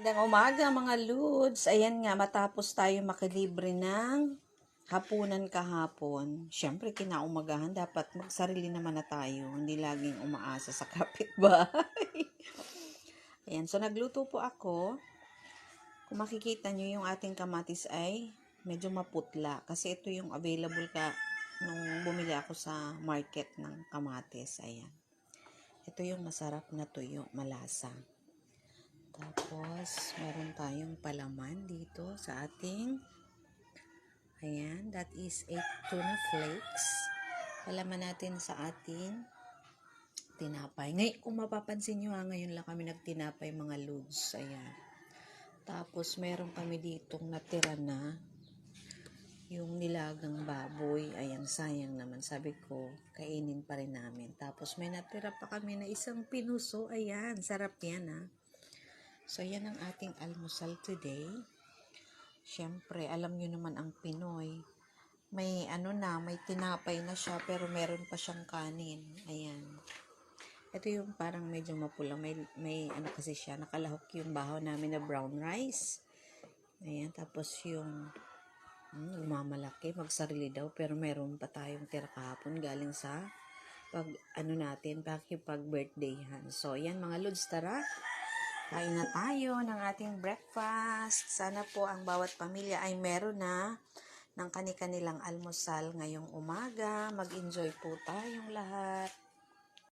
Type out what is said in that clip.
Magandang umaga mga Lods. Ayan nga, matapos tayo makilibre ng hapunan kahapon. Siyempre, kinaumagahan, dapat magsarili naman na tayo. Hindi laging umaasa sa kapitbahay. Ayan, so nagluto po ako. Kung makikita nyo, yung ating kamatis ay medyo maputla. Kasi ito yung available nung bumili ako sa market ng kamatis. Ayan. Ito yung masarap na tuyo, malasa. Tapos, meron tayong palaman dito sa ating, ayan, that is 8 tuna flakes. Palaman natin sa ating tinapay. Ngayon, kung mapapansin nyo ngayon lang kami nagtinapay mga Lods. Ayan. Tapos, meron kami ditong natira na yung nilagang baboy. Ayan, sayang naman. Sabi ko, kainin pa rin namin. Tapos, may natira pa kami na isang pinuso. Ayan, sarap yan ha. So, yan ang ating almusal today. Siyempre, alam nyo naman ang Pinoy. May may tinapay na siya, pero meron pa siyang kanin. Ayan. Ito yung parang medyo mapula. May kasi siya, nakalahok yung bahaw namin na brown rice. Ayan, tapos yung mamalaki, magsarili daw, pero meron pa tayong tira kahapon galing sa pag-birthdayhan. So, yan mga Lods, tara. Kain na tayo ng ating breakfast. Sana po ang bawat pamilya ay meron na ng kani-kanilang almusal ngayong umaga. Mag-enjoy po tayong lahat.